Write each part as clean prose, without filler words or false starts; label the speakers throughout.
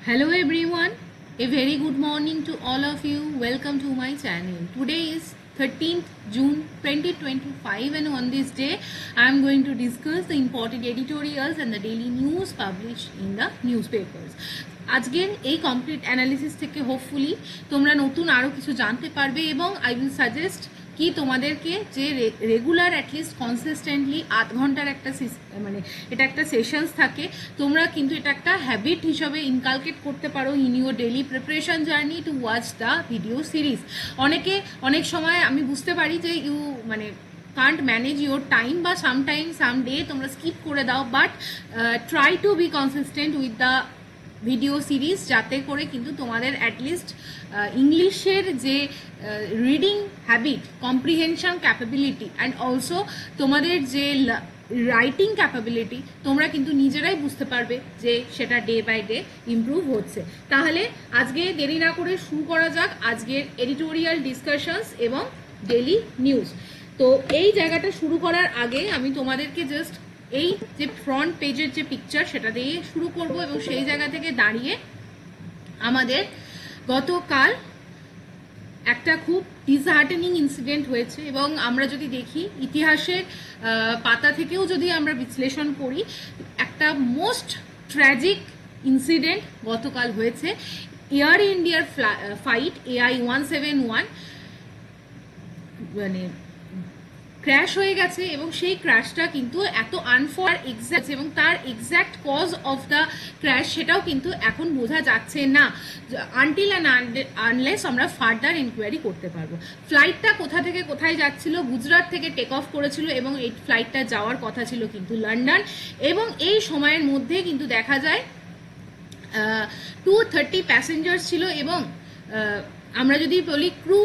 Speaker 1: Hello everyone, a very good morning to all of you. Welcome to my channel. Today is 13th June 2025 and on this day I am going to discuss the important editorials and the daily news published in the newspapers. আজকের এই complete analysis থেকে hopefully তোমরা নতুন আরও কিছু জানতে পারবে এবং আই উইল সাজেস্ট কি তোমাদেরকে যে রেগুলার অ্যাটলিস্ট কনসিস্টেন্টলি আধ ঘন্টার একটা মানে এটা একটা সেশনস থাকে, তোমরা কিন্তু এটা একটা হ্যাবিট হিসাবে ইনকালকেট করতে পারো in your daily preparation journey to watch the video series. অনেক সময় আমি বুঝতে পারি যে ইউ মানে can't manage your time বা sometime someday তোমরা স্কিপ করে দাও, but try to B consistent with the video series যাতে করে কিন্তু তোমাদের অ্যাটলিস্ট ইংলিশের যে reading habit, comprehension capability and also তোমাদের যে রাইটিং ক্যাপাবিলিটি তোমরা কিন্তু নিজেরাই বুঝতে পারবে যে সেটা ডে বাই ডে ইমপ্রুভ হচ্ছে। তাহলে আজকে দেরি না করে শুরু করা যাক আজকের এডিটোরিয়াল ডিসকাশনস এবং ডেইলি নিউজ। তো এই জায়গাটা শুরু করার আগে আমি তোমাদেরকে জাস্ট এই যে ফ্রন্ট পেজের যে পিকচার সেটা দিয়ে শুরু করব এবং সেই জায়গা থেকে দাঁড়িয়ে আমাদের গতকাল একটা খুব ডিসহার্টেনিং ইনসিডেন্ট হয়েছে এবং আমরা যদি দেখি ইতিহাসের পাতা থেকেও যদি আমরা বিশ্লেষণ করি, একটা মোস্ট ট্র্যাজিক ইনসিডেন্ট গতকাল হয়েছে। এয়ার ইন্ডিয়ার ফ্লাইট AI-171 মানে ক্র্যাশ হয়ে গেছে এবং সেই ক্র্যাশটা কিন্তু এত এক্সাক্ট এবং তার exact cause of the crash সেটাও কিন্তু এখন বোঝা যাচ্ছে না আনটিল অ্যান্ড আনলেস আমরা ফার্দার ইনকোয়ারি করতে পারবো। ফ্লাইটটা কোথা থেকে কোথায় যাচ্ছিল? গুজরাট থেকে টেক অফ করেছিল এবং এই ফ্লাইটটা যাওয়ার কথা ছিল কিন্তু লন্ডন, এবং এই সময়ের মধ্যে কিন্তু দেখা যায় 230 প্যাসেঞ্জার্স ছিল এবং আমরা যদি বলি ক্রু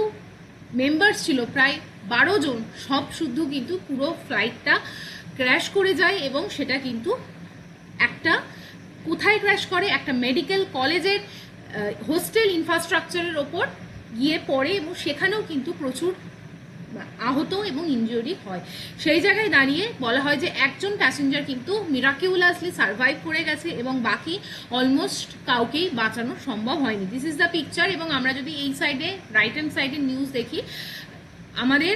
Speaker 1: মেম্বার্স ছিল প্রায় 12 জন, সব শুদ্ধ কিন্তু পুরো ফ্লাইটটা ক্র্যাশ করে যায় এবং সেটা কিন্তু একটা কোথায় ক্র্যাশ করে? একটা মেডিকেল কলেজের হোস্টেল ইনফ্রাস্ট্রাকচারের ওপর গিয়ে পড়ে এবং সেখানেও কিন্তু প্রচুর আহত এবং ইনজুরি হয়। সেই জায়গায় দাঁড়িয়ে বলা হয় যে একজন প্যাসেঞ্জার কিন্তু মিরাকিউলাসলি সার্ভাইভ করে গেছে এবং বাকি অলমোস্ট কাউকেই বাঁচানো সম্ভব হয়নি। This is the picture. এবং আমরা যদি এই সাইডে রাইট হ্যান্ড সাইডের নিউজ দেখি, আমাদের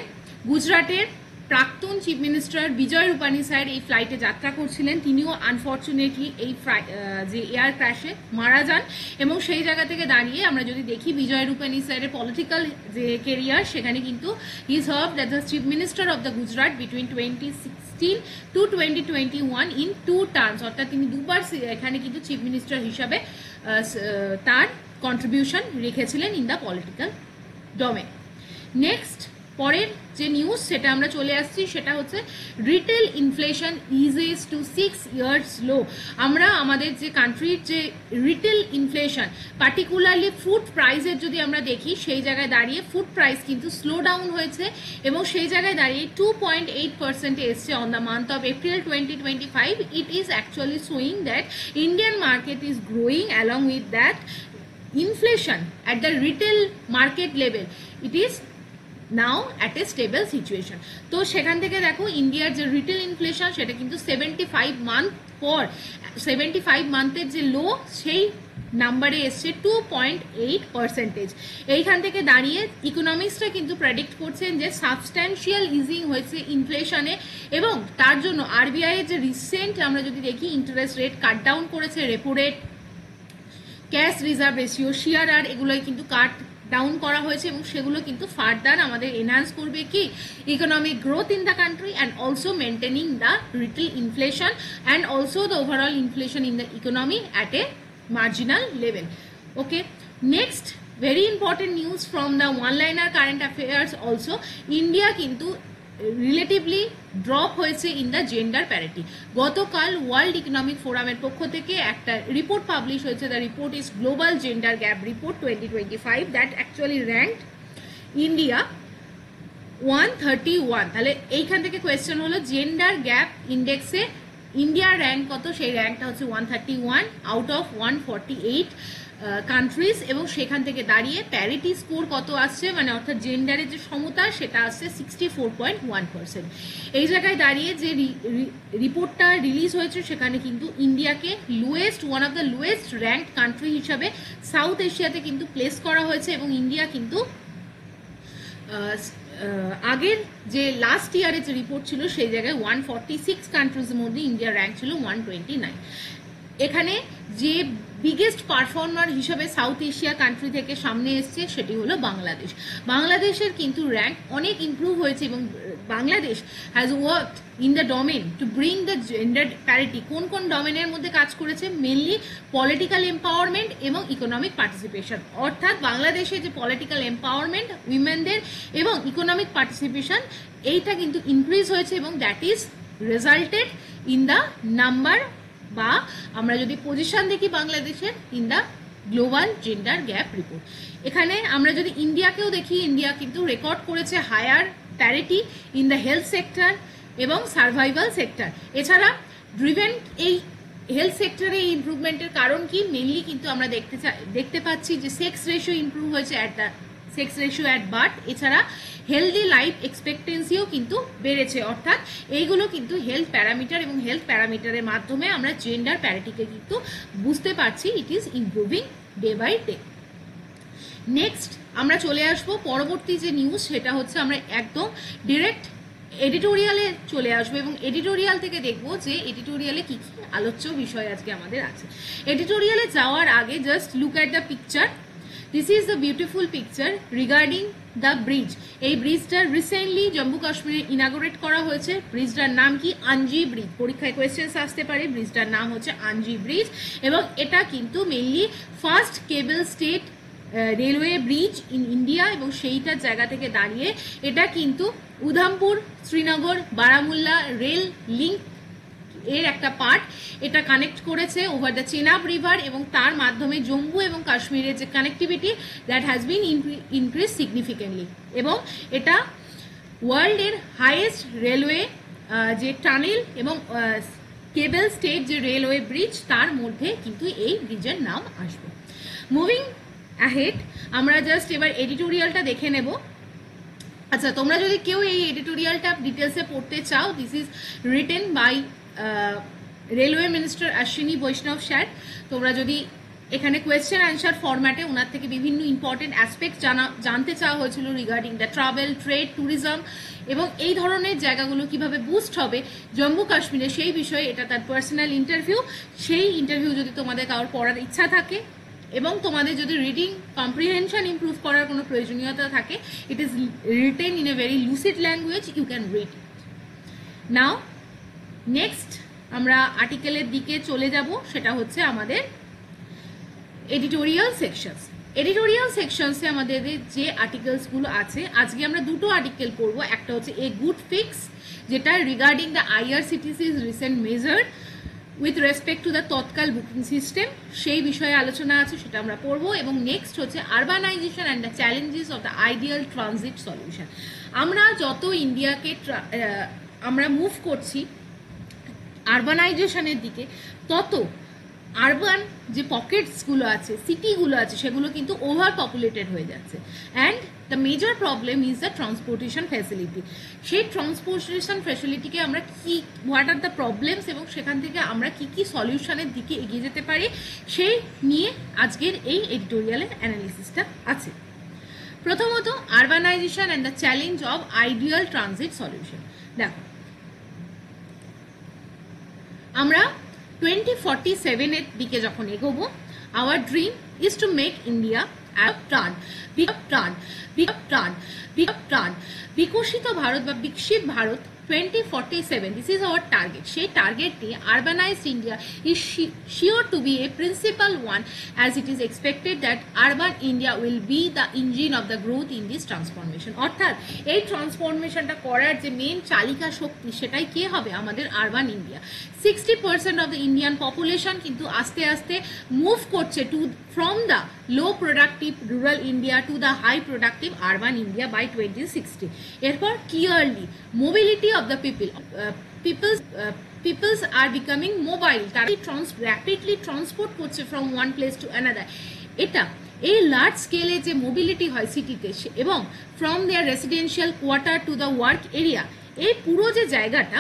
Speaker 1: গুজরাটের প্রাক্তন চিফ মিনিস্টার বিজয় রূপানি স্যার এই ফ্লাইটে যাত্রা করছিলেন, তিনিও আনফর্চুনেটলি এই যে এয়ার ক্র্যাশে মারা যান। এবং সেই জায়গা থেকে দাঁড়িয়ে আমরা যদি দেখি বিজয় রূপানি স্যারের পলিটিক্যাল যে কেরিয়ার সেখানে কিন্তু he served as the chief minister of the Gujarat between 2016 to 2021 in 2 terms, অর্থাৎ তিনি দুবার এখানে কিন্তু চিফ মিনিস্টার হিসাবে তার কন্ট্রিবিউশন রেখেছিলেন in the political domain. Next পরের যে নিউজ সেটা আমরা চলে আসছি, সেটা হচ্ছে রিটেল ইনফ্লেশন ইজেস টু 6 ইয়ার্স লো। আমরা আমাদের যে কান্ট্রির যে রিটেল ইনফ্লেশন পার্টিকুলারলি ফুড প্রাইসের যদি আমরা দেখি, সেই জায়গায় দাঁড়িয়ে ফুড প্রাইস কিন্তু স্লো ডাউন হয়েছে এবং সেই জায়গায় দাঁড়িয়ে 2.8% এসছে on the month of April 2025। It is actually showing that Indian market is growing along with that inflation at the retail market level it is now at a stable situation. তো সেখান থেকে দেখো ইন্ডিয়ার যে রিটেল ইনফ্লেশন সেটা কিন্তু 75 month পর 75 মান্থের যে লো সেই নাম্বারে এসছে 2.8%। এইখান থেকে দাঁড়িয়ে ইকোনমিক্সটা কিন্তু প্রেডিক্ট করছেন যে সাবস্ট্যান্সিয়াল ইজিং হয়েছে ইনফ্লেশনে এবং তার জন্য আরবিআই এর যে রিসেন্ট আমরা যদি দেখি ইন্টারেস্ট রেট কাট ডাউন করেছে, repo rate, cash reserve ratio, CRR এগুলোই কিন্তু কাট ডাউন করা হয়েছে এবং সেগুলো কিন্তু ফার্দার আমাদের এনহান্স করবে কি economic growth in the country and also maintaining the retail inflation and also the overall inflation in the economy at a marginal level. Okay, next very important news from the one liner current affairs also, India কিন্তু relatively drop হয়েছে in the gender parity. গতকাল world economic ফোরামের পক্ষ থেকে একটা report publish হয়েছে, the report is global gender gap report 2025 that actually ranked India 131। তাহলে এইখান থেকে কোয়েশ্চেন হলো জেন্ডার গ্যাপ ইন্ডেক্সে ইন্ডিয়ার র্যাঙ্ক কত, সেই র্যাঙ্কটা হচ্ছে 131 আউট অফ 148 কান্ট্রিজ, এবং সেখান থেকে দাঁড়িয়ে প্যারিটি স্কোর কত আসছে, মানে অর্থাৎ জেন্ডারের যে সমতা সেটা আসছে 64.1%। এই জায়গায় দাঁড়িয়ে যে রিপোর্টটা রিলিজ হয়েছে সেখানে কিন্তু ইন্ডিয়াকে one of the lowest rank country হিসাবে সাউথ এশিয়াতে কিন্তু প্লেস করা হয়েছে, এবং ইন্ডিয়া কিন্তু আগের যে লাস্ট ইয়ারের যে রিপোর্ট ছিল সেই জায়গায় 146 কান্ট্রিজের মধ্যে ইন্ডিয়ার র্যাঙ্ক ছিল 129। এখানে যে বিগেস্ট পারফর্মার হিসেবে সাউথ এশিয়া কান্ট্রি থেকে সামনে এসছে সেটি হলো বাংলাদেশ। বাংলাদেশের কিন্তু র্যাঙ্ক অনেক ইমপ্রুভ হয়েছে, এবং Bangladesh has worked in the domain to bring the gender parity. কোন কোন ডোমেনের মধ্যে কাজ করেছে? মেনলি পলিটিক্যাল এম্পাওয়ারমেন্ট এবং ইকোনমিক পার্টিসিপেশন। অর্থাৎ বাংলাদেশে যে পলিটিক্যাল এম্পাওয়ারমেন্ট, উইমেনদের এবং ইকোনমিক পার্টিসিপেশন, এইটা কিন্তু ইনক্রিজ হয়েছে, এবং that is resulted in the number, বা আমরা যদি পজিশন দেখি বাংলাদেশের in the global gender gap report. এখানে আমরা যদি ইন্ডিয়াকেও দেখি, ইন্ডিয়া কিন্তু রেকর্ড করেছে higher parity in the health sector এবং সার্ভাইভাল সেক্টর। এছাড়া ড্রিভেন এই হেলথ সেক্টরে এই ইমপ্রুভমেন্টের কারণ কি? মেনলি কিন্তু আমরা দেখতে পাচ্ছি যে সেক্স রেশিও ইমপ্রুভ হয়েছে সেক্স রেশিও অ্যাট বার্থ। এছাড়া হেলদি লাইফ এক্সপেক্টেন্সিও কিন্তু বেড়েছে। অর্থাৎ এইগুলো কিন্তু হেলথ প্যারামিটার, এবং হেলথ প্যারামিটারের মাধ্যমে আমরা জেন্ডার প্যারিটিকে কিন্তু বুঝতে পারছি it is improving day by day. Next আমরা চলে আসবো পরবর্তী যে নিউজ, সেটা হচ্ছে আমরা একদম ডিরেক্ট এডিটোরিয়ালে চলে আসবো, এবং এডিটোরিয়াল থেকে দেখবো যে এডিটোরিয়ালে কি কি আলোচ্য বিষয় আজকে আমাদের আছে। এডিটোরিয়ালে যাওয়ার আগে just look at the picture. This is a beautiful picture regarding the bridge. এই ব্রিজটার রিসেন্টলি জম্মু কাশ্মীরে ইনাগোরেট করা হয়েছে। ব্রিজটার নাম কি? আঞ্জি ব্রিজ। পরীক্ষায় কোয়েশ্চেন্স আসতে পারে। ব্রিজটার নাম হচ্ছে আঞ্জি ব্রিজ, এবং এটা কিন্তু mainly first cable state railway bridge in India, এবং সেইটার জায়গা থেকে দাঁড়িয়ে এটা কিন্তু উধামপুর, শ্রীনগর, বারামুল্লা রেল লিঙ্ক এর একটা পার্ট। এটা কানেক্ট করেছে ওভার দ্য চেনাব রিভার, এবং তার মাধ্যমে জম্মু এবং কাশ্মীরের যে connectivity that has been increase significantly, এবং এটা ওয়ার্ল্ডের হাইয়েস্ট রেলওয়ে যে টানেল এবং কেবল স্টেট যে রেলওয়ে ব্রিজ, তার মধ্যে কিন্তু এই ব্রিজের নাম আসবে। মুভিং অ্যাহেড, আমরা জাস্ট এবার এডিটোরিয়ালটা দেখে নেব। আচ্ছা, তোমরা যদি কেউ এই এডিটোরিয়ালটা ডিটেলসে পড়তে চাও, this is written by railway minister Ashwini Vaishnaw sir. তোমরা যদি এখানে কোয়েশ্চেন অ্যান্সার ফরম্যাটে ওনার থেকে বিভিন্ন ইম্পর্টেন্ট অ্যাসপেক্ট জানতে চাওয়া হয়েছিল regarding the travel, trade, tourism, এবং এই ধরনের জায়গাগুলো কিভাবে বুস্ট হবে জম্মু কাশ্মীরে, সেই বিষয়ে এটা তার পার্সোনাল ইন্টারভিউ। সেই ইন্টারভিউ যদি তোমাদের কারোর পড়ার ইচ্ছা থাকে, এবং তোমাদের যদি রিডিং কম্প্রিহেনশন ইমপ্রুভ করার কোনো প্রয়োজনীয়তা থাকে, it is written in a very lucid language, you can read it. Now next আমরা আর্টিকেলের দিকে চলে যাব, সেটা হচ্ছে আমাদের এডিটোরিয়াল সেকশনস। এডিটোরিয়াল সেকশনসে আমাদের যে আর্টিকেলসগুলো আছে, আজকে আমরা দুটো আর্টিকেল পড়ব। একটা হচ্ছে এ গুড ফিক্স, যেটা regarding the IRCTC's recent measure with respect to the Tatkal booking system, সেই বিষয়ে আলোচনা আছে, সেটা আমরা পড়বো। এবং নেক্সট হচ্ছে urbanisation and the challenges of the ideal transit solution. আমরা যত ইন্ডিয়াকে আমরা মুভ করছি আরবানাইজেশনের দিকে, তত আরবান যে পকেটসগুলো আছে, সিটিগুলো আছে, সেগুলো কিন্তু ওভার পপুলেটেড হয়ে যাচ্ছে। And the major problem is the transportation facility. সেই ট্রান্সপোর্টেশন ফ্যাসিলিটিকে আমরা কি, হোয়াট আর দ্য প্রবলেমস, এবং সেখান থেকে আমরা কি কি সলিউশনের দিকে এগিয়ে যেতে পারি, সেই নিয়ে আজকের এই এডিটোরিয়ালের অ্যানালিসিসটা আছে। প্রথমত, urbanisation and the challenge of ideal transit solution. দেখো, আমরা 2047 এর দিকে যখন এগোবো, hour dream is to make India বিকশিত ভারত বা বিকশিত Bharat 2047, this is our target. সেই টার্গেট নিয়ে urbanized India is sure to be a principal one, as it is expected that urban India will be the engine of the growth in this transformation. অর্থাৎ এই ট্রান্সফরমেশনটা করার যে main চালিকা শক্তি, সেটাই কে হবে? আমাদের urban India. 60% of the Indian population কিন্তু আস্তে আস্তে মুভ করছে from the low productive rural India to the high productive urban India by 2060. এরপর clearly mobility of the people's people's are becoming mobile, তারা র্যাপিডলি ট্রান্সপোর্ট করছে from one place to another. এটা এই large স্কেলে যে mobility হয় সিটিতে এবং from their residential quarter to the work area, এই পুরো যে জায়গাটা,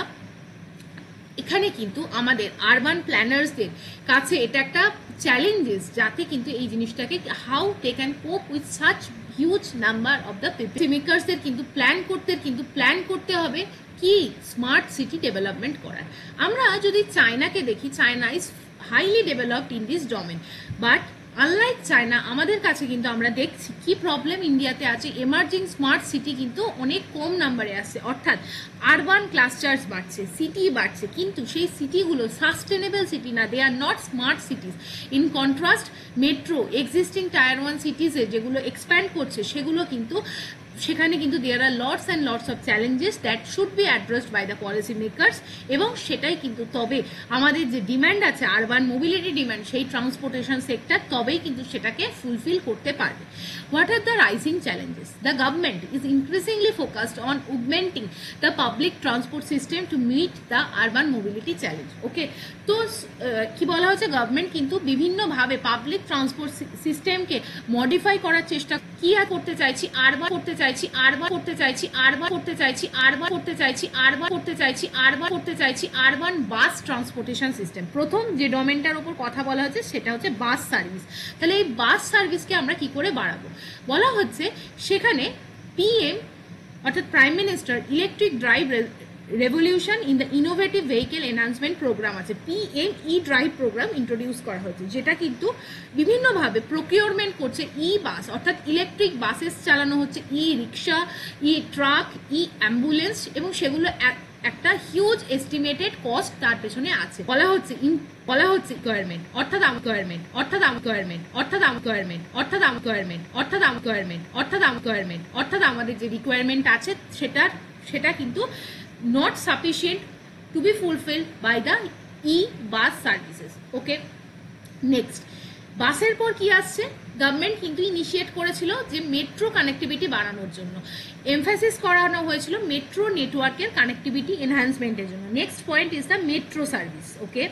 Speaker 1: এখানে কিন্তু আমাদের আরবান প্ল্যানার্সদের কাছে এটা একটা চ্যালেঞ্জেস, যাতে কিন্তু এই জিনিসটাকে how they can cope with such huge number of the people মেকার্সদের কিন্তু প্ল্যান করতে হবে কি স্মার্ট সিটি ডেভেলপমেন্ট করার। আমরা যদি চায়নাকে দেখি, China is highly developed in this domain, but unlike China আমাদের কাছে কিন্তু আমরা দেখছি কি প্রবলেম ইন্ডিয়াতে আছে, এমার্জিং স্মার্ট সিটি কিন্তু অনেক কম নাম্বারে আসছে, অর্থাৎ আরবান ক্লাস্টার্স বাড়ছে, সিটি বাড়ছে, কিন্তু সেই সিটিগুলো সাস্টেনেবল সিটি না, they are not smart cities. In contrast metro existing tier 1 সিটিজে যেগুলো এক্সপ্যান্ড করছে, সেগুলো কিন্তু সেখানে কিন্তু there are lots and lots of challenges that should be addressed by the policy makers, এবং সেটাই কিন্তু তবে আমাদের যে ডিম্যান্ড আছে আরবান মোবিলিটি ডিম্যান্ড, সেই ট্রান্সপোর্টেশন সেক্টর তবেই কিন্তু সেটাকে ফুলফিল করতে পারবে। What are the rising challenges? The government is increasingly focused on অগমেন্টিং the public transport system to meet the urban mobility challenge. Okay, তো কি বলা হচ্ছে, গভর্নমেন্ট কিন্তু বিভিন্নভাবে পাবলিক ট্রান্সপোর্ট সিস্টেমকে মডিফাই করার চেষ্টা কি আর করতে চাইছি, আরবান করতে চাইছি, আরবান বাস ট্রান্সপোর্টেশন সিস্টেম। প্রথম যে ডোমেনটার উপর কথা বলা হচ্ছে সেটা হচ্ছে বাস সার্ভিস। তাহলে এই বাস সার্ভিসকে আমরা কি করে বাড়াবো? বলা হচ্ছে সেখানে পিএম অর্থাৎ prime minister electric drive revolution in the innovative vehicle enhancement programme আছে, PM E drive programme introduce করা হয়েছে, যেটা কিন্তু বিভিন্নভাবে প্রকিউরমেন্ট করছে ই বাস, অর্থাৎ ইলেকট্রিক বাসেস চালানো হচ্ছে, ই রিক্সা, ই ট্রাক, ই অ্যাম্বুলেন্স, এবং সেগুলো একটা হিউজ এস্টিমেটেড কস্ট তার পেছনে আছে। বলা হচ্ছে রিকোয়ারমেন্ট অর্থাৎ আমাদের যে রিকোয়ারমেন্ট আছে সেটা কিন্তু not sufficient to be fulfilled by the e-bus services. Okay, next, বাসের পর কি আসছে? গভর্নমেন্ট কিন্তু ইনিশিয়েট করেছিল যে মেট্রো কানেক্টিভিটি বাড়ানোর জন্য, এমফাসিস করানো হয়েছিল মেট্রো নেটওয়ার্কের কানেক্টিভিটি এনহ্যান্সমেন্টের জন্য। Next point is the metro service. Okay,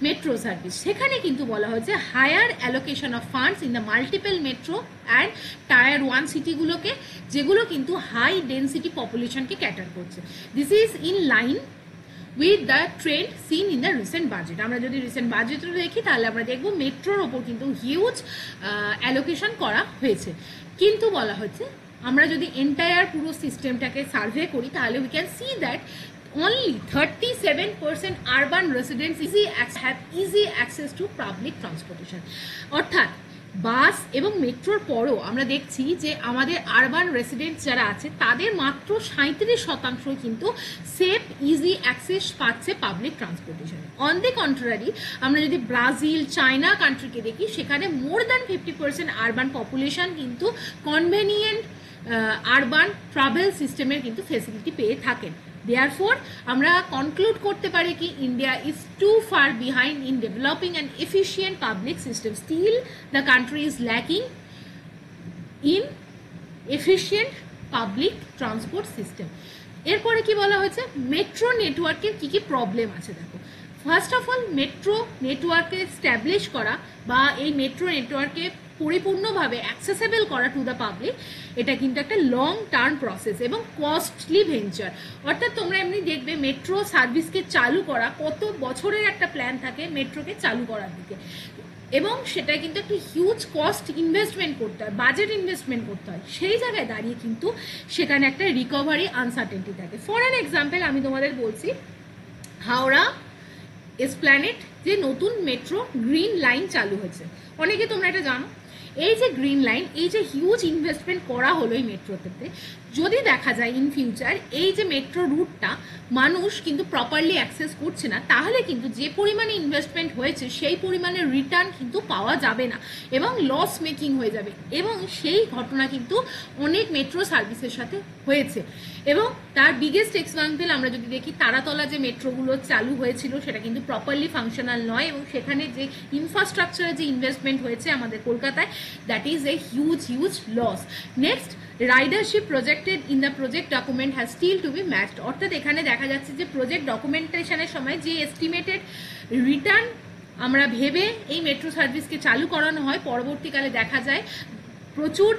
Speaker 1: metro service, সেখানে কিন্তু বলা হয়েছে higher allocation of funds in the multiple metro and tier 1 সিটিগুলোকে, যেগুলো কিন্তু হাই ডেন্সিটি পপুলেশনকে ক্যাটার করছে। This is in line with the trend seen in the recent budget. আমরা যদি রিসেন্ট বাজেটও দেখি তাহলে আমরা দেখবো মেট্রোর ওপর কিন্তু হিউজ অ্যালোকেশন করা হয়েছে, কিন্তু বলা হচ্ছে আমরা যদি এন্টায়ার পুরো সিস্টেমটাকে সার্ভে করি তাহলে we can see that only 37% urban residents have easy access to public transportation। অর্থাৎ বাস এবং মেট্রোর পরও আমরা দেখছি যে আমাদের আরবান রেসিডেন্টস যারা আছে তাদের মাত্র 37% কিন্তু সেফ ইজি অ্যাক্সেস পাচ্ছে পাবলিক ট্রান্সপোর্টেশনে। অন দি কন্ট্রারি, আমরা যদি ব্রাজিল, চায়না কান্ট্রিকে দেখি, সেখানে মোর দ্যান 50% আরবান পপুলেশন কিন্তু কনভেনিয়েন্ট আরবান ট্রাভেল সিস্টেমের কিন্তু ফেসিলিটি পেয়ে থাকেন। Therefore, আমরা কনক্লুড করতে পারি কি India is too far behind in developing an efficient public system. Still the country is lacking in efficient public transport system. এরপরে কি বলা হয়েছে, মেট্রো নেটওয়ার্কের কি কি প্রবলেম আছে দেখো। ফার্স্ট অফ অল, মেট্রো নেটওয়ার্কে স্ট্যাবলিশ করা বা এই মেট্রো নেটওয়ার্কে পরিপূর্ণভাবে অ্যাক্সেসেবল করা টু দ্য পাবলিক, এটা কিন্তু একটা লং টার্ম প্রসেস এবং কস্টলি ভেঞ্চার। অর্থাৎ তোমরা এমনি দেখবে মেট্রো সার্ভিসকে চালু করা কত বছরের একটা প্ল্যান থাকে মেট্রোকে চালু করার দিকে, এবং সেটা কিন্তু একটা হিউজ কস্ট ইনভেস্টমেন্ট করতে হয়, বাজেট ইনভেস্টমেন্ট করতে হয়। সেই জায়গায় দাঁড়িয়ে কিন্তু সেখানে একটা রিকভারি আনসার্টেনটি থাকে। ফর অ্যান এক্সাম্পল আমি তোমাদের বলছি, হাওড়া এসপ্ল্যানেড যে নতুন মেট্রো গ্রিন লাইন চালু হয়েছে, অনেকে তোমরা এটা জানো। এই যে গ্রিন লাইন, এই যে হিউজ ইনভেস্টমেন্ট করা হলো এই মেট্রোতে, যদি দেখা যায় ইন ফিউচার এই যে মেট্রো রুটটা মানুষ কিন্তু প্রপারলি অ্যাক্সেস করছে না, তাহলে কিন্তু যে পরিমাণে ইনভেস্টমেন্ট হয়েছে সেই পরিমাণে রিটার্ন কিন্তু পাওয়া যাবে না এবং লস মেকিং হয়ে যাবে। এবং সেই ঘটনা কিন্তু অনেক মেট্রো সার্ভিসের সাথে হয়েছে। এবং তার বিগেস্ট এক্সাম্পল আমরা যদি দেখি, তারাতলা যে মেট্রোগুলো চালু হয়েছিল সেটা কিন্তু প্রপারলি ফাংশনাল নয়, এবং সেখানে যে ইনফ্রাস্ট্রাকচারে যে ইনভেস্টমেন্ট হয়েছে আমাদের কলকাতায়, that is a huge loss. Next, ridership projected in the project document has still to be matched. অর্থাৎ এখানে দেখা যাচ্ছে যে প্রজেক্ট ডকুমেন্টেশনের সময় যে এস্টিমেটেড রিটার্ন আমরা ভেবে এই মেট্রো সার্ভিসকে চালু করানো হয়, পরবর্তীকালে দেখা যায় প্রচুর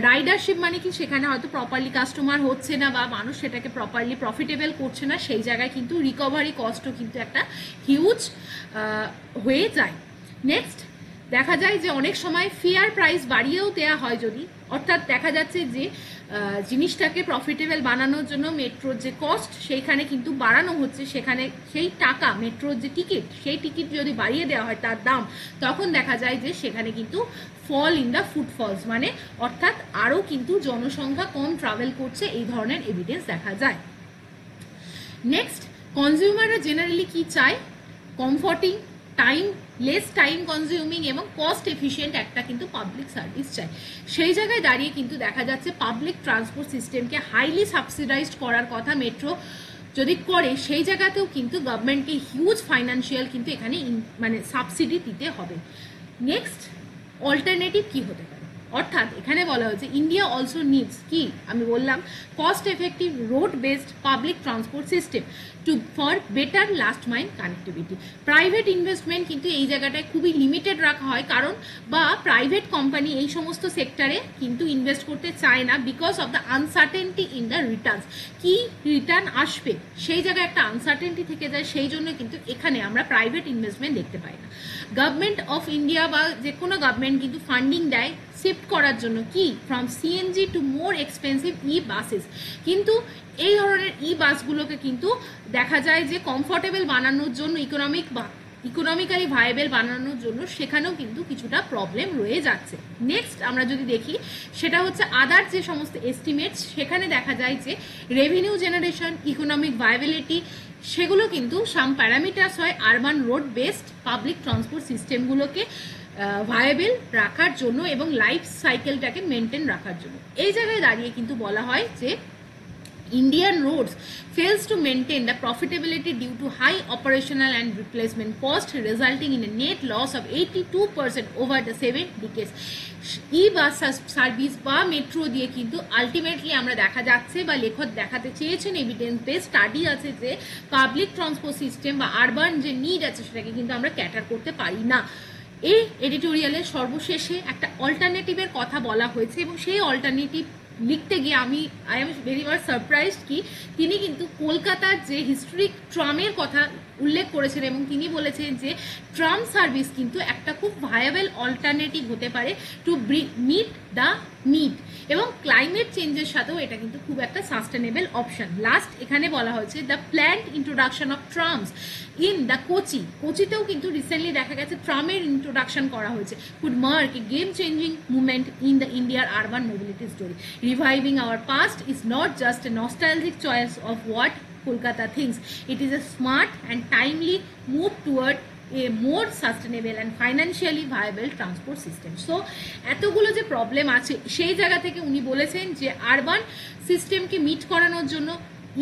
Speaker 1: রাইডারশিপ মানে কি সেখানে হয়তো প্রপারলি কাস্টমার হচ্ছে না বা মানুষ সেটাকে প্রপারলি প্রফিটেবল করছে না, সেই জায়গায় কিন্তু রিকভারি কস্টও কিন্তু একটা হিউজ হয়ে যায়। নেক্সট দেখা যায় যে অনেক সময় ফেয়ার প্রাইস বাড়িয়েও দেওয়া হয় যদি, অর্থাৎ দেখা যাচ্ছে যে জিনিসটাকে প্রফিটেবল বানানোর জন্য মেট্রোর যে কস্ট সেইখানে কিন্তু বাড়ানো হচ্ছে, সেখানে সেই টাকা মেট্রোর যে টিকিট সেই টিকিট যদি বাড়িয়ে দেওয়া হয় তার দাম, তখন দেখা যায় যে সেখানে কিন্তু ফল ইন দ্য ফুটফলস, মানে অর্থাৎ আরও কিন্তু জনসংখ্যা কম ট্রাভেল করছে, এই ধরনের এভিডেন্স দেখা যায়। নেক্সট, কনজিউমাররা জেনারেলি কি চায়? কমফর্টিং, লেস টাইম কনজিউমিং এবং কস্ট এফিসিয়েন্ট একটা কিন্তু পাবলিক সার্ভিস চাই। সেই জায়গায় দাঁড়িয়ে কিন্তু দেখা যাচ্ছে পাবলিক ট্রান্সপোর্ট সিস্টেমকে হাইলি সাবসিডাইজড করার কথা মেট্রো যদি করে, সেই জায়গাতেও কিন্তু গভর্নমেন্টকে হিউজ ফাইন্যান্সিয়াল কিন্তু এখানে মানে সাবসিডি দিতে হবে। নেক্সট, অল্টারনেটিভ কি হতে পারে? অর্থাৎ এখানে বলা হয়েছে ইন্ডিয়া অলসো নিডস কি, আমি বললাম cost effective road based public transport system for better last mile connectivity. Private investment কিন্তু এই জায়গাটায় খুবই লিমিটেড রাখা হয়, কারণ বা প্রাইভেট কোম্পানি এই সমস্ত সেক্টরে কিন্তু ইনভেস্ট করতে চায় না because of the uncertainty in the Returns. কি রিটার্ন আসবে সেই জায়গায় একটা আনসার্টেনটি থেকে যায়, সেই জন্য কিন্তু এখানে আমরা প্রাইভেট ইনভেস্টমেন্ট দেখতে পাই না। গভর্নমেন্ট অফ ইন্ডিয়া বা যে কোনো গভর্নমেন্ট কিন্তু ফান্ডিং দেয় শিফট করার জন্য কি, from CNG to more expensive e buses, কিন্তু এই ধরনের ই বাসগুলোকে কিন্তু দেখা যায় যে কমফোর্টেবল বানানোর জন্য ইকোনমিক্যালি ভায়েবল বানানোর জন্য সেখানেও কিন্তু কিছুটা প্রবলেম রয়ে যাচ্ছে। নেক্সট আমরা যদি দেখি সেটা হচ্ছে আদার যে সমস্ত এস্টিমেটস, সেখানে দেখা যায় যে রেভিনিউ জেনারেশন, ইকোনমিক ভায়াবিলিটি, সেগুলো কিন্তু সাম প্যারামিটার্স হয় urban road based public transport সিস্টেমগুলোকে ভায়াবল রাখার জন্য এবং লাইফ সাইকেলটাকে মেনটেন রাখার জন্য। এই জায়গায় দাঁড়িয়ে কিন্তু বলা হয় যে Indian roads fails to maintain the profitability due to high operational and replacement cost, resulting in a net loss of 82% over the 7 decades. ই-বাস service বা মেট্রো দিয়ে কিন্তু আলটিমেটলি আমরা দেখা যাচ্ছে বা লেখক দেখাতে চেয়েছেন এভিডেন্স বেস স্টাডি আছে যে পাবলিক ট্রান্সপোর্ট সিস্টেম বা আরবান যে নিড আছে সেটাকে কিন্তু আমরা ক্যাটার করতে পারি না। এই এডিটোরিয়ালের সর্বশেষে একটা অল্টারনেটিভের কথা বলা হয়েছে এবং সেই অল্টারনেটিভ লিখতে গিয়ে I am very much surprised কি তিনি কিন্তু কলকাতার যে হিস্টোরিক ট্রামের কথা উল্লেখ করেছেন এবং তিনি বলেছেন যে ট্রাম সার্ভিস কিন্তু একটা খুব ভায়াবল অল্টারনেটিভ হতে পারে টু মিট দ্য নিড, এবং ক্লাইমেট চেঞ্জের সাথেও এটা কিন্তু খুব একটা সাস্টেনেবল অপশন। লাস্ট এখানে বলা হয়েছে the planned introduction of trams in the কোচিতেও কিন্তু রিসেন্টলি দেখা গেছে ট্রামের ইন্ট্রোডাকশন করা হয়েছে, could mark a game changing movement in the ইন্ডিয়ার urban mobility story. Reviving our past is not just a nostalgic choice of what Kolkata thinks. It is a smart and timely move toward a more sustainable and financially viable transport system. So এতগুলো যে problem আছে সেই জায়গা থেকে উনি বলেছেন যে urban সিস্টেমকে মিট করানোর জন্য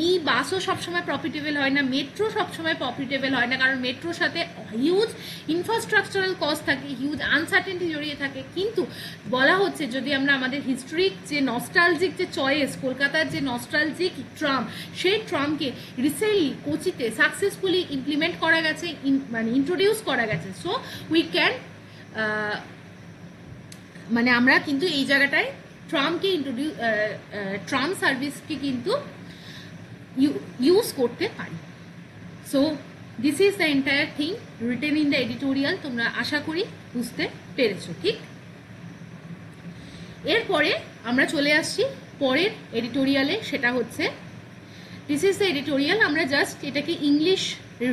Speaker 1: ই বাসও সবসময় প্রফিটেবল হয় না, মেট্রো সবসময় প্রফিটেবল হয় না, কারণ মেট্রোর সাথে হিউজ ইনফ্রাস্ট্রাকচারাল কস্ট থাকে, হিউজ আনসার্টেনটি জড়িয়ে থাকে। কিন্তু বলা হচ্ছে যদি আমরা আমাদের হিস্টোরিক যে নস্টালজিক যে চয়েস, কলকাতার যে নস্টালজিক ট্রাম, সেই ট্রামকে রিসেন্টলি কোচিতে সাকসেসফুলি ইমপ্লিমেন্ট করা গেছে, মানে ইন্ট্রোডিউস করা গেছে। সো উই ক্যান মানে আমরা কিন্তু এই জায়গাটায় ট্রামকে ট্রাম সার্ভিসকে কিন্তু ইউজ করতে পারি। So this is the entire thing written in the editorial. তোমরা আশা করি বুঝতে পেরেছো, ঠিক? এরপরে আমরা চলে আসছি পরের এডিটোরিয়ালে, সেটা হচ্ছে দিস ইজ দ্য এডিটোরিয়াল। আমরা জাস্ট এটাকে ইংলিশ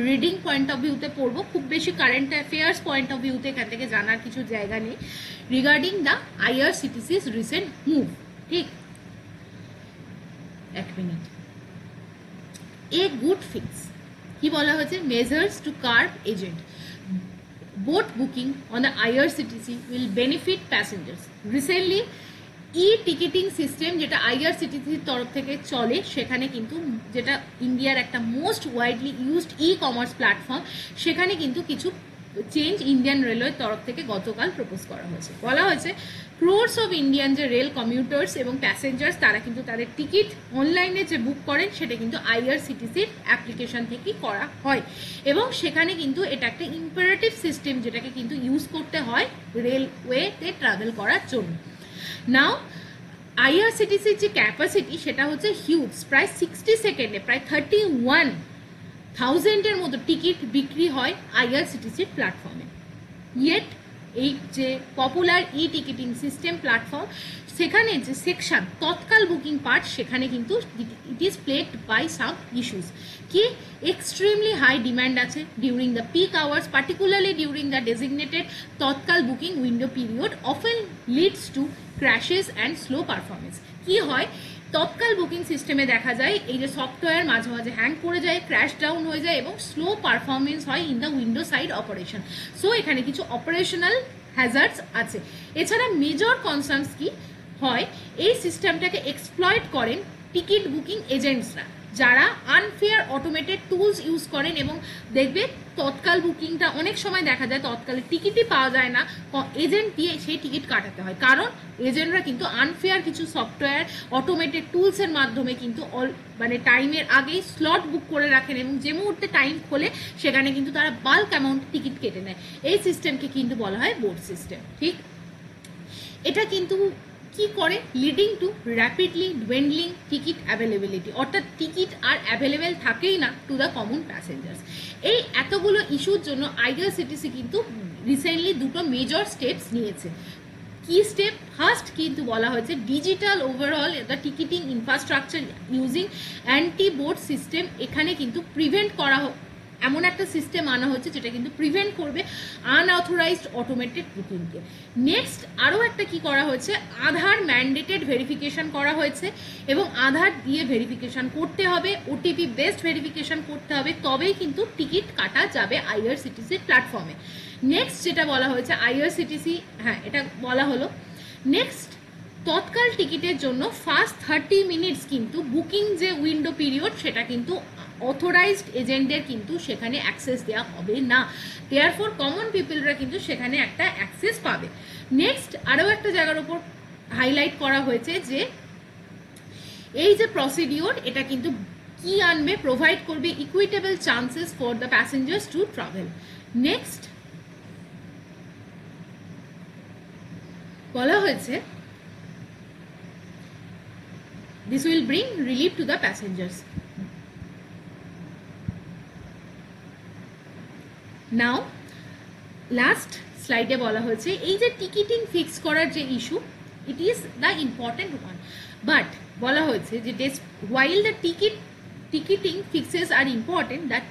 Speaker 1: রিডিং পয়েন্ট অফ ভিউতে পড়বো, খুব বেশি কারেন্ট অ্যাফেয়ার্স পয়েন্ট অফ ভিউতে এখান থেকে জানার কিছু জায়গা নেই। রিগার্ডিং দ্য আইআরসিটিসিস রিসেন্ট মুভ, ঠিক? এক মিনিট। A good fix কি বলা হয়েছে, measures two carb agent boat booking on the IRCTC will benefit passengers. Recently ticketing system যেটা আইআরসিটিসির তরফ থেকে চলে, সেখানে কিন্তু যেটা ইন্ডিয়ার একটা most widely used commerce platform, সেখানে কিন্তু কিছু চেঞ্জ ইন্ডিয়ান রেলওয়ের তরফ থেকে গতকাল প্রপোজ করা হয়েছে। বলা হয়েছে ক্রোর্স অফ ইন্ডিয়ান যে রেল কমিউটার্স এবং প্যাসেঞ্জার্স তারা কিন্তু তাদের টিকিট অনলাইনে যে বুক করেন সেটা কিন্তু আইআরসিটিসির অ্যাপ্লিকেশন থেকেই করা হয় এবং সেখানে কিন্তু এটা একটা ইম্পারেটিভ সিস্টেম যেটাকে কিন্তু ইউজ করতে হয় রেলওয়েতে ট্রাভেল করার জন্য। নাও আইআরসিটিসির যে ক্যাপাসিটি সেটা হচ্ছে হিউজ, প্রায় 60 সেকেন্ডে প্রায় 31,000-এর মতো টিকিট বিক্রি হয় আইআরসিটিসির প্ল্যাটফর্মে। ইয়েট এই যে popular e ticketing system platform সেখানে যে সেকশন তৎকাল বুকিং পার্ট সেখানে কিন্তু it is plagued by some issues কি এক্সট্রিমলি হাই ডিম্যান্ড আছে during the peak hours, particularly during the designated Tatkal booking window period often leads to crashes and slow performance. কি হয় তৎকাল booking সিস্টেমে দেখা যায় এই যে সফটওয়্যার মাঝে মাঝে হ্যাং করে যায়, ক্র্যাশ ডাউন হয়ে যায় এবং স্লো পারফরমেন্স হয় in the window side operation. So এখানে কিছু অপারেশনাল হ্যাজার্ডস আছে। এছাড়া মেজর কনসার্নস কি হয় এই সিস্টেমটাকে এক্সপ্লয়েট করেন টিকিট বুকিং এজেন্টসরা যারা আনফেয়ার অটোমেটেড টুলস ইউজ করেন এবং দেখবে তৎকাল বুকিংটা অনেক সময় দেখা যায় তৎকালে টিকিটই পাওয়া যায় না, এজেন্ট দিয়ে সেই টিকিট কাটাতে হয় কারণ এজেন্টরা কিন্তু আনফেয়ার কিছু সফটওয়্যার অটোমেটেড টুলসের মাধ্যমে কিন্তু মানে টাইমের আগেই স্লট বুক করে রাখেন এবং যে মুহূর্তে টাইম খোলে সেখানে কিন্তু তারা বাল্ক অ্যামাউন্ট টিকিট কেটে নেয়। এই সিস্টেমকে কিন্তু বলা হয় বোর্ড সিস্টেম। ঠিক, এটা কিন্তু কি করে leading to rapidly dwindling ticket availability, অর্থাৎ টিকিট আর অ্যাভেলেবেল থাকেই না টু দ্য কমন প্যাসেঞ্জার্স। এই এতগুলো ইস্যুর জন্য আইআরসিটিসি কিন্তু রিসেন্টলি দুটো মেজর স্টেপস নিয়েছে। কি স্টেপ? ফার্স্ট কিন্তু বলা হয়েছে digital overall the ticketing infrastructure using anti board system, এখানে কিন্তু প্রিভেন্ট করা এমন একটা সিস্টেম আনা হচ্ছে যেটা কিন্তু প্রিভেন্ট করবে আনঅথরাইজড অটোমেটেড বুকিংকে। নেক্সট আরও একটা কি করা হয়েছে, আধার ম্যান্ডেটেড ভেরিফিকেশন করা হয়েছে এবং আধার দিয়ে ভেরিফিকেশন করতে হবে, ওটিপি বেসড ভেরিফিকেশন করতে হবে, তবেই কিন্তু টিকিট কাটা যাবে আইআরসিটিসির প্ল্যাটফর্মে। নেক্সট যেটা বলা হয়েছে আইআরসিটিসি, হ্যাঁ এটা বলা হলো। নেক্সট তৎকাল টিকিটের জন্য ফার্স্ট 30 মিনিটস কিন্তু বুকিং যে উইন্ডো পিরিয়ড সেটা কিন্তু অথরাইজড এজেন্টদের কিন্তু সেখানে অ্যাক্সেস দেওয়া হবে না, দেয়ারফর কমন পিপলরা কিন্তু সেখানে একটা অ্যাক্সেস পাবে। নেক্সট আরও একটা জায়গার উপর হাইলাইট করা হয়েছে যে এই যে প্রসিডিওর এটা কিন্তু কি আনবে, প্রোভাইড করবে equitable chances for the passengers to travel. Next বলা হয়েছে this will bring relief to the passengers. Now last slide এ বলা হয়েছে এই যে টিকিটিং ফিক্স করার যে issue it is the important one, but বলা হয়েছে যে while the ticketing fixes are important, that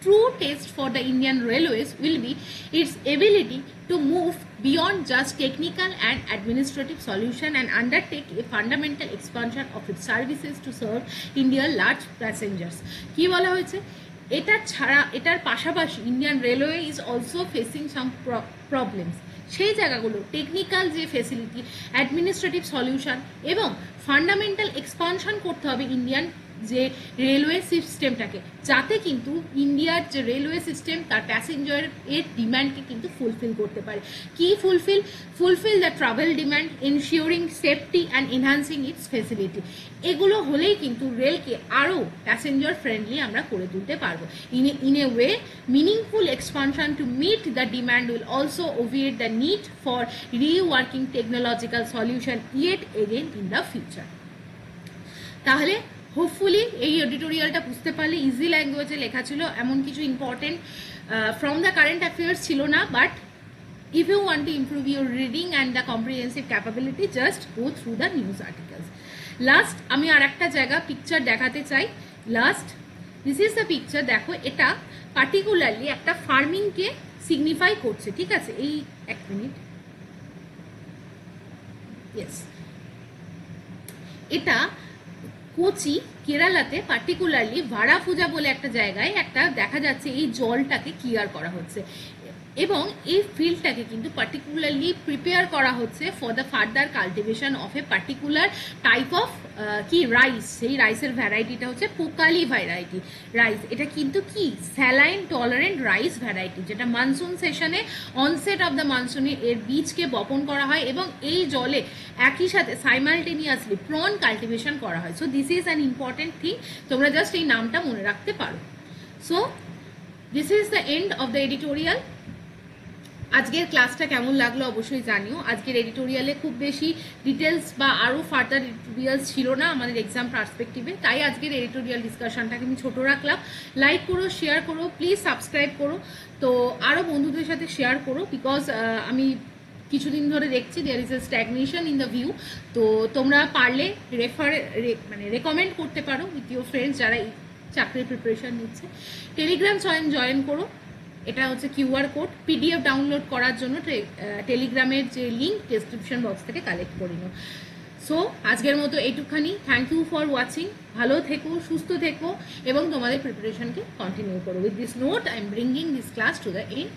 Speaker 1: true test for the Indian Railways will be its ability to move beyond just technical and administrative solution and undertake a fundamental expansion of its services to serve India's large passengers. কি বলা হয়েছে এটা ছাড়া এটার পাশাপাশি Indian railway is also facing some problems, সেই জায়গাগুলো technical যে ফেসিলিটি, অ্যাডমিনিস্ট্রেটিভ সলিউশন এবং ফান্ডামেন্টাল এক্সপানশন করতে হবে ইন্ডিয়ান যে রেলওয়ে সিস্টেমটাকে, যাতে কিন্তু ইন্ডিয়ার যে রেলওয়ে সিস্টেম তার প্যাসেঞ্জারের ডিম্যান্ডকে কিন্তু ফুলফিল করতে পারে। কি fulfil the travel demand, ensuring safety and enhancing it's facility. এগুলো হলেই কিন্তু রেলকে আরও প্যাসেঞ্জার ফ্রেন্ডলি আমরা করে তুলতে পারবো। In a way meaningful expansion to meet the demand will also obviate the need for reworking technological solution yet again in the future. তাহলে hopefully এই এডিটোরিয়ালটা বুঝতে পারলে, ইজি ল্যাঙ্গুয়েজে লেখা ছিল, এমন কিছু important from the current affairs ছিল না, but if you want to improve your reading and the comprehensive capability, just go through the news articles. Last আমি আর একটা জায়গা পিকচার দেখাতে চাই। Last this is the picture, দেখো এটা পার্টিকুলারলি একটা ফার্মিংকে সিগনিফাই করছে, ঠিক আছে? এই এক মিনিট, ইয়েস, এটা কোচি কেরালাতে পার্টিকুলারলি ভাড়াফুজা বলে একটা জায়গায় একটা দেখা যাচ্ছে এই জলটাকে ক্লিয়ার করা হচ্ছে। এবং এই ফিল্ডটাকে কিন্তু পার্টিকুলারলি প্রিপেয়ার করা হচ্ছে for the further cultivation of a particular type of কি রাইস। সেই রাইসের ভ্যারাইটিটা হচ্ছে পোকালি ভ্যারাইটি রাইস। এটা কিন্তু কি স্যালাইন টলারেন্ট রাইস ভ্যারাইটি, যেটা মনসুন সেশনে অনসেট অফ দ্য মনসুনে এর বীজকে বপন করা হয় এবং এই জলে একই সাথে সাইমালটেনিয়াসলি প্রন কাল্টিভেশন করা হয়। So this is an important thing, তোমরা জাস্ট এই নামটা মনে রাখতে পারো। So this is the end of the editorial. আজকের ক্লাসটা কেমন লাগলো অবশ্যই জানিও। আজকের এডিটোরিয়ালে খুব বেশি ডিটেলস বা আরও ফার্দার এডিটোরিয়ালস ছিল না আমাদের এক্সাম পার্সপেক্টিভে, তাই আজকের এডিটোরিয়াল ডিসকাশনটাকে আমি ছোটো রাখলাম। লাইক করো, শেয়ার করো, প্লিজ সাবস্ক্রাইব করো, তো আরও বন্ধুদের সাথে শেয়ার করো, বিকজ আমি কিছুদিন ধরে দেখছি there is a stagnation in the view. তো তোমরা পারলে রেকমেন্ড করতে পারো উইথ ইউর ফ্রেন্ডস যারা এই চাকরির প্রিপারেশন নিচ্ছে। টেলিগ্রাম জয়েন করো, এটা হচ্ছে কিউআর কোড, পিডিএফ ডাউনলোড করার জন্য টেলিগ্রামের যে লিঙ্ক ডেসক্রিপশন বক্স থেকে কালেক্ট করে নিও। সো আজকের মতো এইটুখানি। Thank you for watching. ভালো থেকো, সুস্থ থেকো এবং তোমাদের প্রিপারেশনকে কন্টিনিউ করো। With this note I am bringing this class to the and.